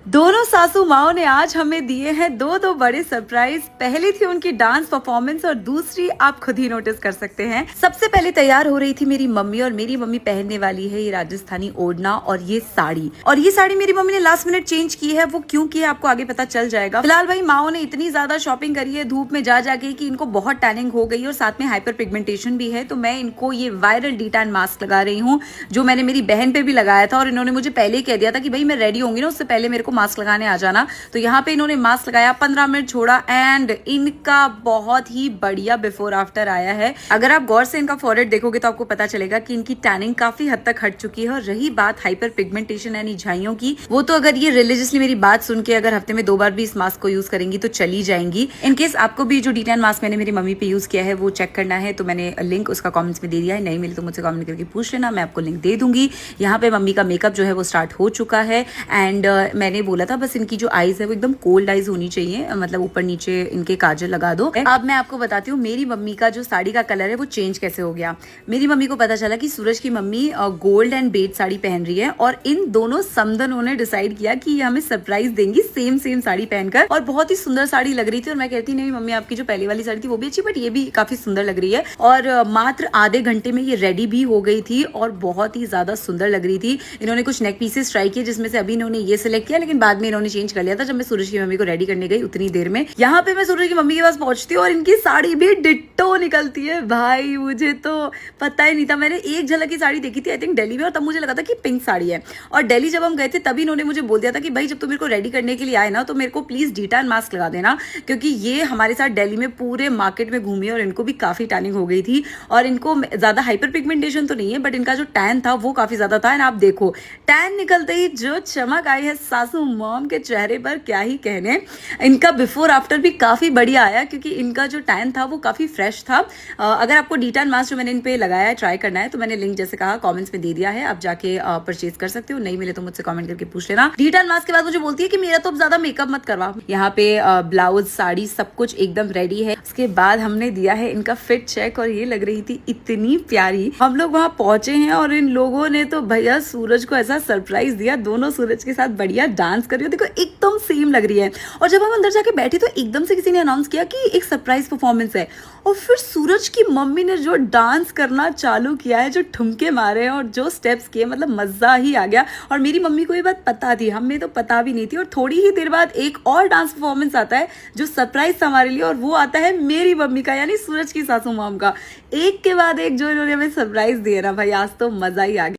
दोनों सासू माओ ने आज हमें दिए हैं दो बड़े सरप्राइज। पहली थी उनकी डांस परफॉर्मेंस और दूसरी आप खुद ही नोटिस कर सकते हैं। सबसे पहले तैयार हो रही थी मेरी मम्मी और मेरी मम्मी पहनने वाली है ये राजस्थानी ओढ़ना और ये साड़ी मेरी मम्मी ने लास्ट मिनट चेंज की है। वो क्यों की है आपको आगे पता चल जाएगा। फिलहाल भाई माओ ने इतनी ज्यादा शॉपिंग करी है धूप में जा जाके कि इनको बहुत टैनिंग हो गई और साथ में हाइपर पिगमेंटेशन भी है। तो मैं इनको ये वायरल डी टैन मास्क लगा रही हूँ जो मैंने मेरी बहन पे भी लगाया था और इन्होंने मुझे पहले ही कह दिया था कि भाई मैं रेडी होंगी ना उससे पहले मेरे को मास्क लगाने आ जाना। तो यहाँ पे इन्होंने मास्क लगाया, 15 मिनट छोड़ा एंड इनका बहुत ही बढ़िया बिफोर आफ्टर आया है। अगर आप गौर से इनका फॉरहेड देखोगे तो आपको पता चलेगा कि इनकी टैनिंग काफी हद तक हट चुकी है। और रही बात हाइपर पिगमेंटेशन यानी झाइयों की, वो तो अगर ये रिलीजियसली मेरी बात सुन के अगर हफ्ते में 2 बार भी इस मास्क को यूज करेंगी तो चली जाएंगी। इनकेस आपको भी जो डी-टैन मास्क मैंने मेरी मम्मी पे यूज किया है वो चेक करना है तो मैंने लिंक उसका कमेंट्स में दे दिया है। नहीं मिले तो मुझसे कमेंट करके पूछ लेना, मैं आपको लिंक दे दूंगी। यहाँ पे मम्मी का मेकअप जो है वो स्टार्ट हो चुका है एंड मैंने बोला था बस इनकी जो आईज है वो एकदम कोल्ड आईज होनी चाहिए, मतलब ऊपर नीचे इनके काजल लगा दो। अब मैं आपको बताती हूँ मेरी मम्मी का जो साड़ी का कलर है वो चेंज कैसे हो गया। मेरी मम्मी को पता चला कि सूरज की mummy gold and beige sari पहन रही है और इन दोनों समधनों ने डिसाइड किया कि ये हमें सरप्राइज देंगी सेम साड़ी पहनकर। और बहुत ही सुंदर साड़ी लग रही थी और मैं कहती नहीं मम्मी आपकी जो पहली वाली साड़ी थी वो भी अच्छी बट ये भी काफी सुंदर लग रही है। और मात्र आधे घंटे में ये रेडी भी हो गई थी और बहुत ही ज्यादा सुंदर लग रही थी। इन्होंने कुछ नेक पीसेस ट्राई किए जिसमें से अभी इन्होंने ये सिलेक्ट किया लेकिन बाद में इन्होंने चेंज कर लिया था जब मैं सूरज की मम्मी को रेडी करने गई उतनी देर में। यहाँ पे मैं सूरज की मम्मी के पास पहुंचती हूँ और इनकी साड़ी भी डिट्टो निकलती है। भाई मुझे तो पता ही नहीं था, मैंने एक झलक की साड़ी देखी थी आई थिंक दिल्ली में और तब मुझे लगा था कि पिंक साड़ी है। और दिल्ली जब हम गए थे तभी इन्होंने मुझे बोल दिया था कि भाई जब तुम मेरे को रेडी करने के लिए आए ना तो मेरे को प्लीज डी-टैन मास्क लगा देना, क्योंकि ये हमारे साथ दिल्ली में पूरे मार्केट में घूमी और इनको भी काफी टैनिंग हो गई थी और इनको ज्यादा हाइपर पिगमेंटेशन तो नहीं है बट इनका जो टैन था वो काफी ज्यादा था। एंड आप देखो टैन निकलते ही जो चमक आई है सासू मॉम के चेहरे पर क्या ही कहने। इनका बिफोर आफ्टर भी काफी बढ़िया आया क्योंकि इनका जो टैन था वो काफी फ्रेश था। अगर आपको डी-टैन मास्क जो मैंने इन पे लगाया है ट्राई करना है तो मैंने लिंक जैसे कहा कमेंट्स में दे दिया है, आप जाके परचेज कर सकते हो। नहीं मिले तो मुझसे कमेंट करके पूछ लेना। डी-टैन मास्क के बाद मुझे बोलती है कि मेरा तो अब ज्यादा मेकअप मत करवा। यहाँ पे ब्लाउज साड़ी सब कुछ एकदम रेडी है। उसके बाद हमने दिया है इनका फिट चेक और ये लग रही थी इतनी प्यारी। हम लोग वहां पहुंचे हैं और इन लोगों ने तो भैया सूरज को ऐसा सरप्राइज दिया, दोनों सूरज के साथ बढ़िया डांस कर रही हो, देखो एकदम सेम लग रही है। और जब हम अंदर जाके बैठे तो एकदम से किसी ने अनाउंस किया कि एक सरप्राइज परफॉर्मेंस है और फिर सूरज की मम्मी ने जो डांस करना चालू किया है, जो ठुमके मारे हैं और जो स्टेप्स किए, मतलब मजा ही आ गया। और मेरी मम्मी को ये बात पता थी, हमें तो पता भी नहीं थी। और थोड़ी ही देर बाद एक और डांस परफॉर्मेंस आता है जो सरप्राइज था हमारे लिए और वो आता है मेरी मम्मी का यानी सूरज की सासू मॉम का। एक के बाद एक जो इन्होंने हमें सरप्राइज दिया ना भाई आज तो मजा ही आ गया।